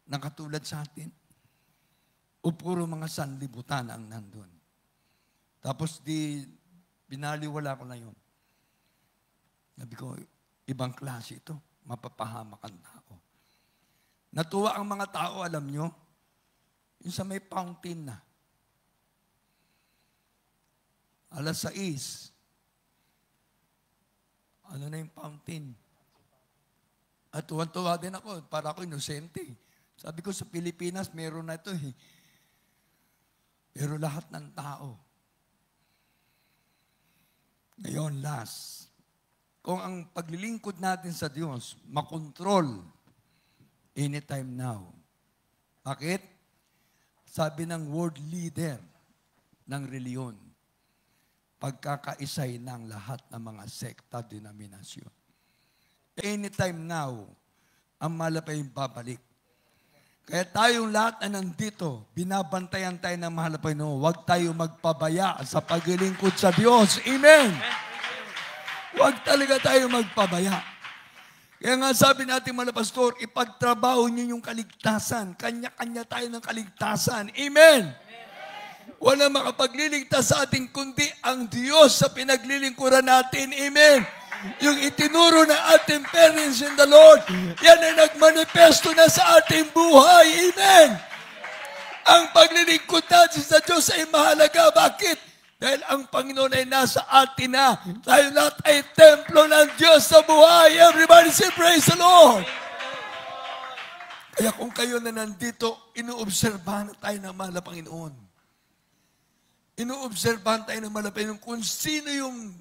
na katulad sa atin? O puro mga sanlibutan ang nandun? Tapos binaliwala ko na yun. Sabi ko, ibang klase ito. Mapapahamak ang tao. Natuwa ang mga tao, alam nyo, yung sa may fountain na. Alas 6. Ano na yung fountain? At tuwan-tuwa din ako, para ako inosente. Sabi ko, sa Pilipinas, meron na ito eh. Pero lahat ng tao. Ngayon, last. Kung ang paglilingkod natin sa Diyos, makontrol, anytime now. Bakit? Sabi ng world leader ng reliyon, pagkakaisay ng lahat ng mga sekta, denominasyon. Anytime now, ang malapay yung babalik. Kaya tayong lahat na nandito, binabantayan tayo ng mahal na Panginoon. Huwag tayo magpabaya sa paglilingkod sa Diyos. Amen! Huwag talaga tayo magpabaya. Kaya nga sabi natin mga pastor, ipagtrabaho niyo yung kaligtasan. Kanya-kanya tayo ng kaligtasan. Amen! Walang makapagliligtas sa ating kundi ang Diyos sa pinaglilingkuran natin. Amen! Yung itinuro ng ating parents in the Lord, yan ay nagmanifesto na sa ating buhay. Amen! Ang paglilingkod natin sa Diyos ay mahalaga. Bakit? Dahil ang Panginoon ay nasa atin na. Tayo lahat ay templo ng Diyos sa buhay. Everybody say, praise the Lord! Kaya kung kayo na nandito, inuobserbahan tayo ng mahal na Panginoon. Inuobserbahan tayo ng mahal na Panginoon kung sino yung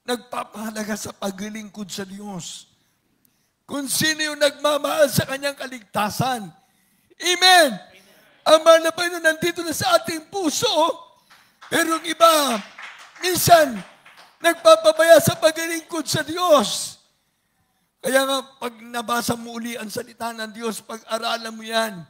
nagpapahalaga sa paglilingkod sa Diyos. Kung sino yung nagmamahal sa kanyang kaligtasan. Amen! Ang mahal na Panginoon nandito na sa ating puso. Pero yung iba, minsan, nagpapabaya sa paglilingkod sa Diyos. Kaya nga, pag nabasa mo uli ang salita ng Diyos, pag-aralan mo yan.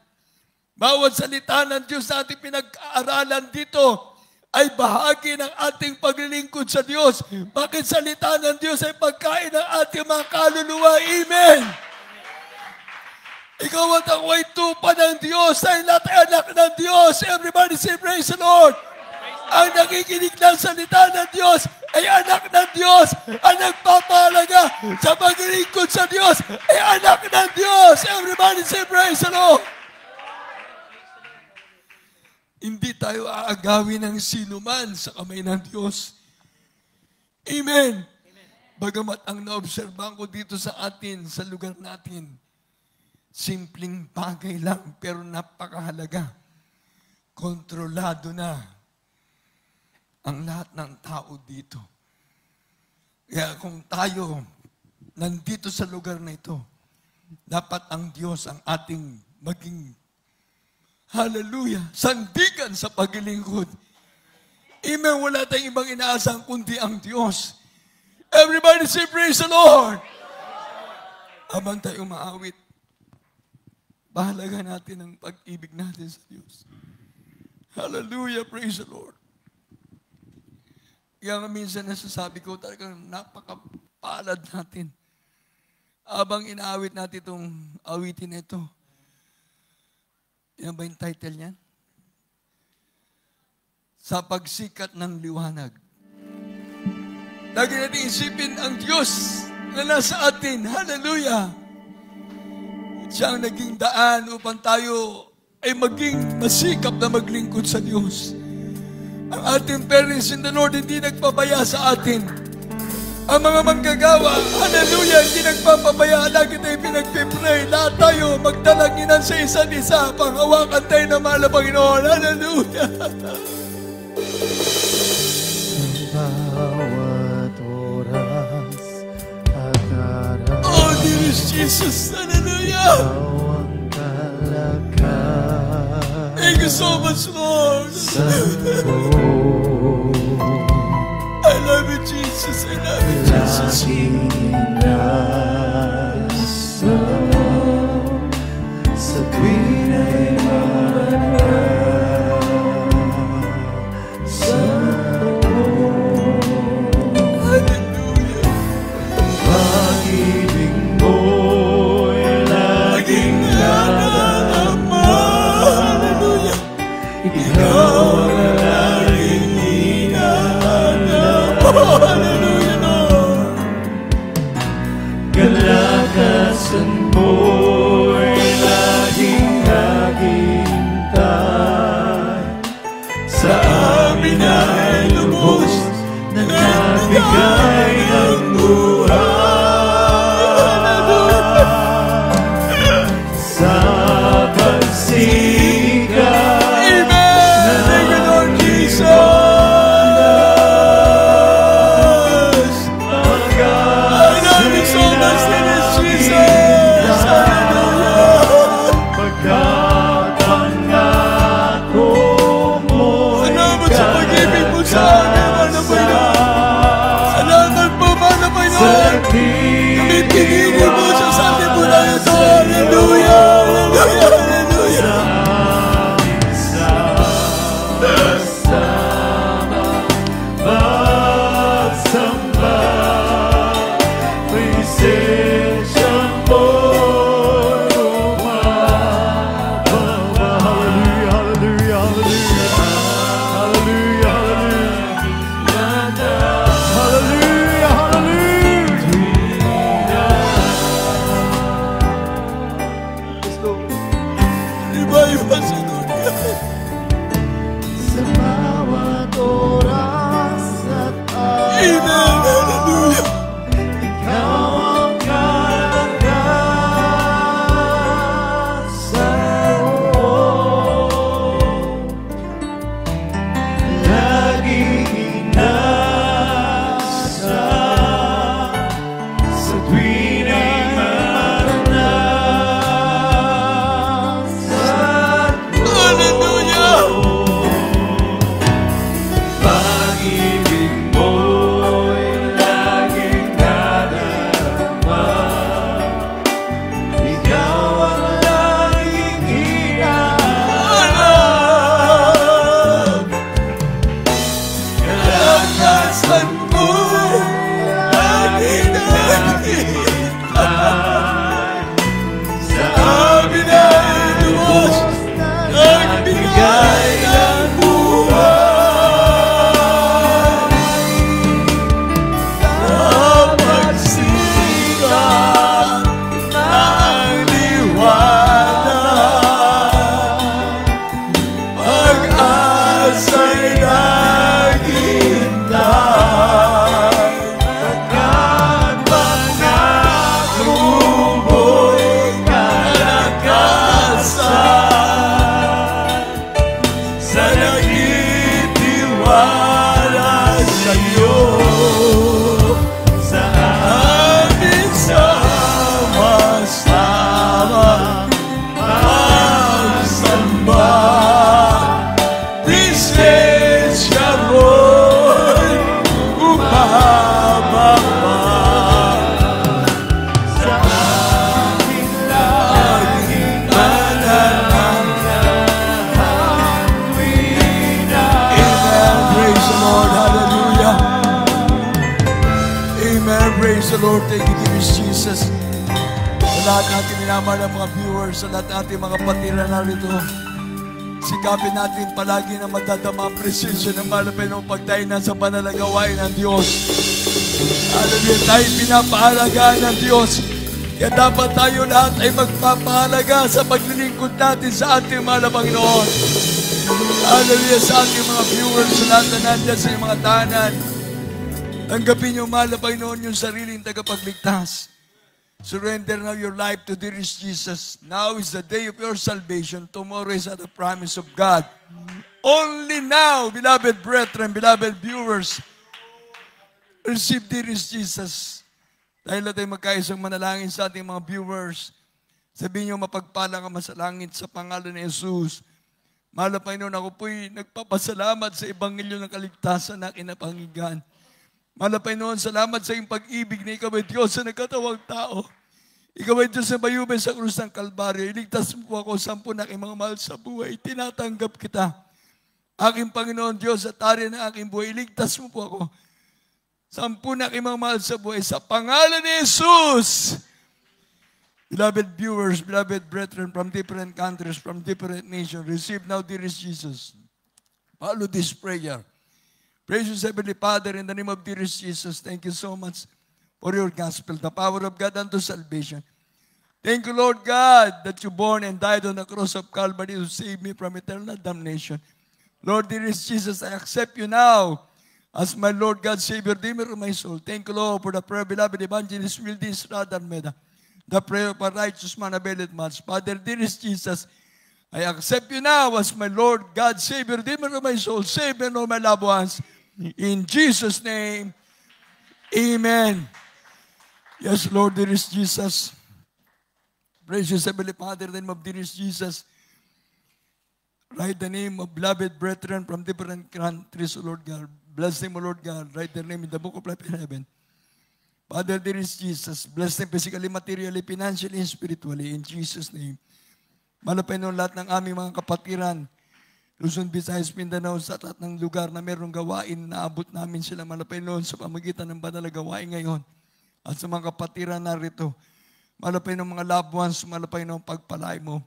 Bawat salita ng Diyos natin pinag-aaralan dito ay bahagi ng ating paglilingkod sa Diyos. Bakit salita ng Diyos ay pagkain ng ating mga kaluluwa? Amen! Ikaw at ako ay tupa ng Diyos, ay lahat ay anak ng Diyos. Everybody say, praise the Lord! Ang nakikinig ng salita ng Diyos ay anak ng Diyos. Ang nagpapahalaga sa paglilingkod sa Diyos ay anak ng Diyos. Everybody say, praise the Lord! Hindi tayo aagawin ng sinuman sa kamay ng Diyos. Amen. Bagamat ang naobserbahan ko dito sa atin, sa lugar natin, simpleng bagay lang pero napakahalaga. Kontrolado na ang lahat ng tao dito. Kaya kung tayo nandito sa lugar na ito, dapat ang Diyos ang ating maging hallelujah, sandigan sa paglilingkod. Amen, wala tayong ibang inaasang kundi ang Diyos. Everybody say, praise the Lord! Habang tayo maawit, bahalaga natin ang pag-ibig natin sa Diyos. Hallelujah, praise the Lord. Kaya minsan nasasabi ko, talagang napakapalad natin. Habang inaawit natin itong awitin na ito, yan ba yung title niyan? Sa pagsikat ng liwanag. Lagi natin isipin ang Diyos na nasa atin. Hallelujah! Siya ang naging daan upang tayo ay maging masikap na maglingkod sa Diyos. Ang ating parents in the Lord hindi nagpabaya sa atin. Ang mga manggagawa, hallelujah, hindi nagpapabaya. Lagi tayo pinagpipray. Lahat tayo magdalanginan sa isa't isa. Panghawakan tayo ng mahal na Panginoon. Hallelujah. Bawat oras at araw, Oh, dear Jesus. Hallelujah. ang talaga Thank you so much, Lord. sa buhay. I love you, Jesus. I love you, Jesus. Laging nasa sa tuwin ay sa Hallelujah. pag-ibig mo'y laging Ama. Hallelujah. ikaw ang laging Oh, hallelujah, Lord. Praise the Lord. Thank you, dear Jesus. Sa lahat natin minamahal ng mga viewers, sa lahat natin mga patira narito, sikapin natin palagi na madadama ang presensya ng malapay ng pagtayo na sa banal na gawain ng Diyos. Hallelujah, tayo pinapahalagaan ng Diyos. Kaya dapat tayo lahat ay magpapahalaga sa paglilingkod natin sa ating mahal na Panginoon. Hallelujah, sa ating mga viewers, sa lahat na nandiyan sa mga tahanan. Tanggapin niyo, mahal na Panginoon, yung sariling tagapagligtas. Surrender now your life to dearest Jesus. Now is the day of your salvation. Tomorrow is at the promise of God. Only now, beloved brethren, beloved viewers, receive dearest Jesus. Dahil na tayo magkaisang manalangin sa ating mga viewers, sabihin niyo, mapagpala ka masalangit sa pangalan ni Jesus. Mahal na Panginoon, ako po'y nagpapasalamat sa ebanghelyo ng kaligtasan na kinapanginggan. Mahal na Panginoon, salamat sa iyong pag-ibig na ikaw ay Diyos sa nagkatawang tao. Ikaw ay Diyos na bayubay sa krus ng Kalbaryo. Iligtas mo po ako, 10 na aking mga mahal sa buhay. Tinatanggap kita. Aking Panginoon Diyos at Ari ng aking buhay. Iligtas mo po ako. 10 na aking mga mahal sa buhay. Sa pangalan ni Jesus. Beloved viewers, beloved brethren from different countries, from different nations, receive now, dearest Jesus. Follow this prayer. Precious Heavenly Father, in the name of dearest Jesus, thank you so much for your gospel, the power of God unto salvation. Thank you, Lord God, that you born and died on the cross of Calvary to save me from eternal damnation. Lord, dearest Jesus, I accept you now as my Lord God, Savior, Redeemer of my soul. Thank you, Lord, for the prayer, beloved evangelist Wildy Estrada Almeida. The prayer of a righteous man availeth much. Father, dearest Jesus, I accept you now as my Lord God, Savior, Redeemer of my soul, Savior of my loved ones. In Jesus' name, amen. Yes, Lord, dearest Jesus. Precious Heavenly Father, in the name of dearest Jesus, write the name of beloved brethren from different countries, O Lord God. Bless them, O Lord God. Write their name in the book of life in heaven. Father, dearest Jesus, bless them physically, materially, financially, and spiritually. In Jesus' name. Malapay noon lahat ng aming mga kapatiran, Luzon, Visayas, Mindanao, sa lahat ng lugar na mayroong gawain, naabot namin sila malapay noon sa pamagitan ng banal na gawain ngayon. At sa mga kapatiran narito, malapay ng mga loved ones, malapay ng pagpalay mo.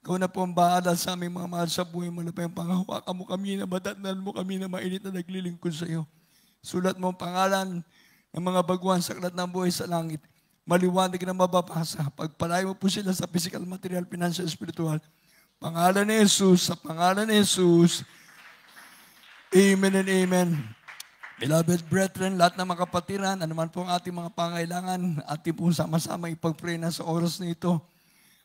Ikaw na po ang bahala sa aming mga mahal sa buhay, malapay ang panghawakan mo kami, na madatnan mo kami na mainit na naglilingkod sa iyo. Sulat mo ang pangalan ng mga baguhan sa kalat ng buhay sa langit. Maliwanag na mababasa. Pagpalay mo po sila sa physical, material, financial, spiritual. Pangalan ni Jesus, sa pangalan ni Jesus. Amen and amen. Beloved brethren, lahat ng mga kapatiran, anuman po ang ating mga pangailangan, ating po sama-sama ipag-pray na sa oras na ito.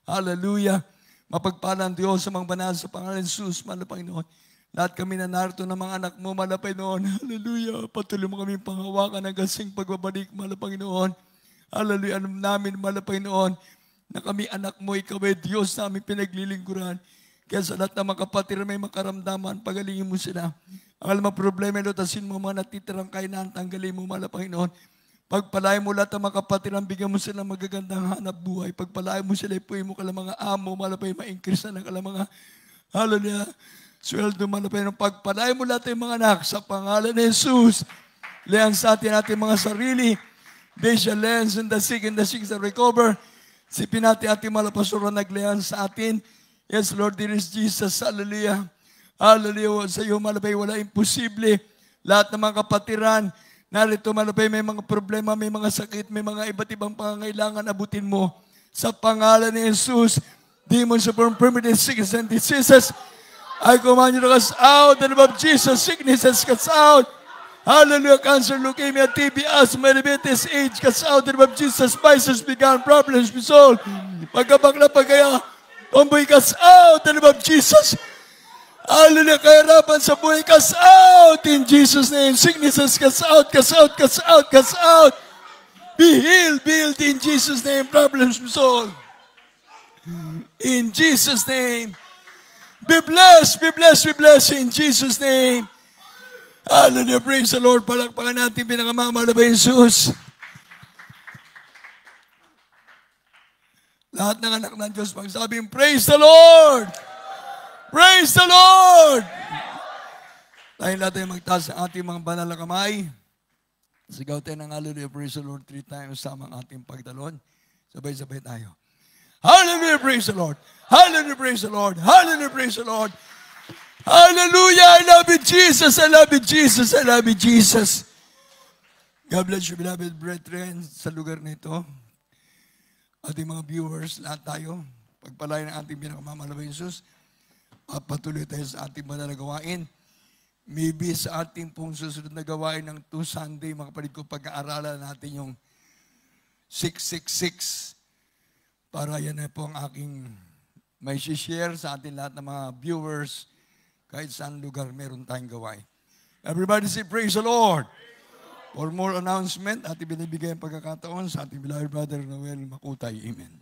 Hallelujah. Mapagpalang Diyos sa mga banal sa pangalan ni Jesus, mahal na Panginoon. Lahat kami na narito ng mga anak mo, mahal na Panginoon. Hallelujah. Patuloy mo kami panghawakan ng gasing pagbabalik, mahal na Panginoon. Hallelujah. Alam namin, mahal na Panginoon, na kami anak mo, ikaw ay Diyos na aming pinaglilingkuran. Kaya sa lahat ng mga kapatid may makaramdaman, pagalingin mo sila. Ang alam ang problema, lutasin mo mga natitirang kainan, tanggalin mo, mahal na Panginoon. Pagpalain mo lahat ng mga kapatid, bigyan mo sila magagandang hanap buhay. Pagpalain mo sila, ipuin mo kalang mga amo, mahal na Panginoon, ma-increase na ng kalang mga, hallelujah, sweldo, mahal na Panginoon. Pagpalain mo lahat ng mga anak sa pangalan ni Jesus. Lehan sa ating mga sarili. They shall lend and the sick shall recover. Sipin natin ating mga pastora naglehan sa atin. Yes, Lord, there is Jesus. Hallelujah. Hallelujah. Sa iyo, malabay, wala imposible. Lahat ng mga kapatiran, narito malabay, may mga problema, may mga sakit, may mga iba't ibang pangangailangan, abutin mo. Sa pangalan ni Jesus, demons of permanent sickness and diseases, I command you to cast out. In the name of Jesus, sicknesses cast out. Hallelujah. Cancer, leukemia, TB, asthma, diabetes, AIDS, cast out. In the name of Jesus, vices began, problems resolved. Pagkabakla, pagkaya, tomboy, cast out. In the name of Jesus. Hallelujah. Kahirapan sa buhay, cast out. In Jesus' name. Sicknesses, cast out, cast out, cast out, cast out. Be healed in Jesus' name. Problems resolved. In Jesus' name. Be blessed in Jesus' name. Hallelujah. Praise the Lord. Palakpakan natin pinakamamahal na Jesus. Lahat ng anak ng Diyos magsabing, praise the Lord! Praise the Lord! Dahil natin magtaas ang ating mga banal na kamay. Sigaw tayo ng hallelujah, praise the Lord 3 times sama ang ating pagdalon. Sabay-sabay tayo. Hallelujah, praise the Lord. Hallelujah, praise the Lord. Hallelujah, praise the Lord. Hallelujah, I love you, Jesus. I love you, Jesus. I love you, Jesus. God bless you, beloved brethren, sa lugar na ito. Ating mga viewers, lahat tayo, pagpalain ng ating pinakamamahal na Jesus. At patuloy tayo sa ating mga gawain. Maybe sa ating pong susunod na gawain ng 2 Sunday, mga kapatid ko, pag-aaralan natin yung 666. Para yan na po ang aking may share sa ating lahat ng mga viewers. Kahit saan lugar meron tayong gawain. Everybody say, praise the Lord. For more announcement, ating binibigay ang pagkakataon sa ating beloved brother Noel Makutay. Amen.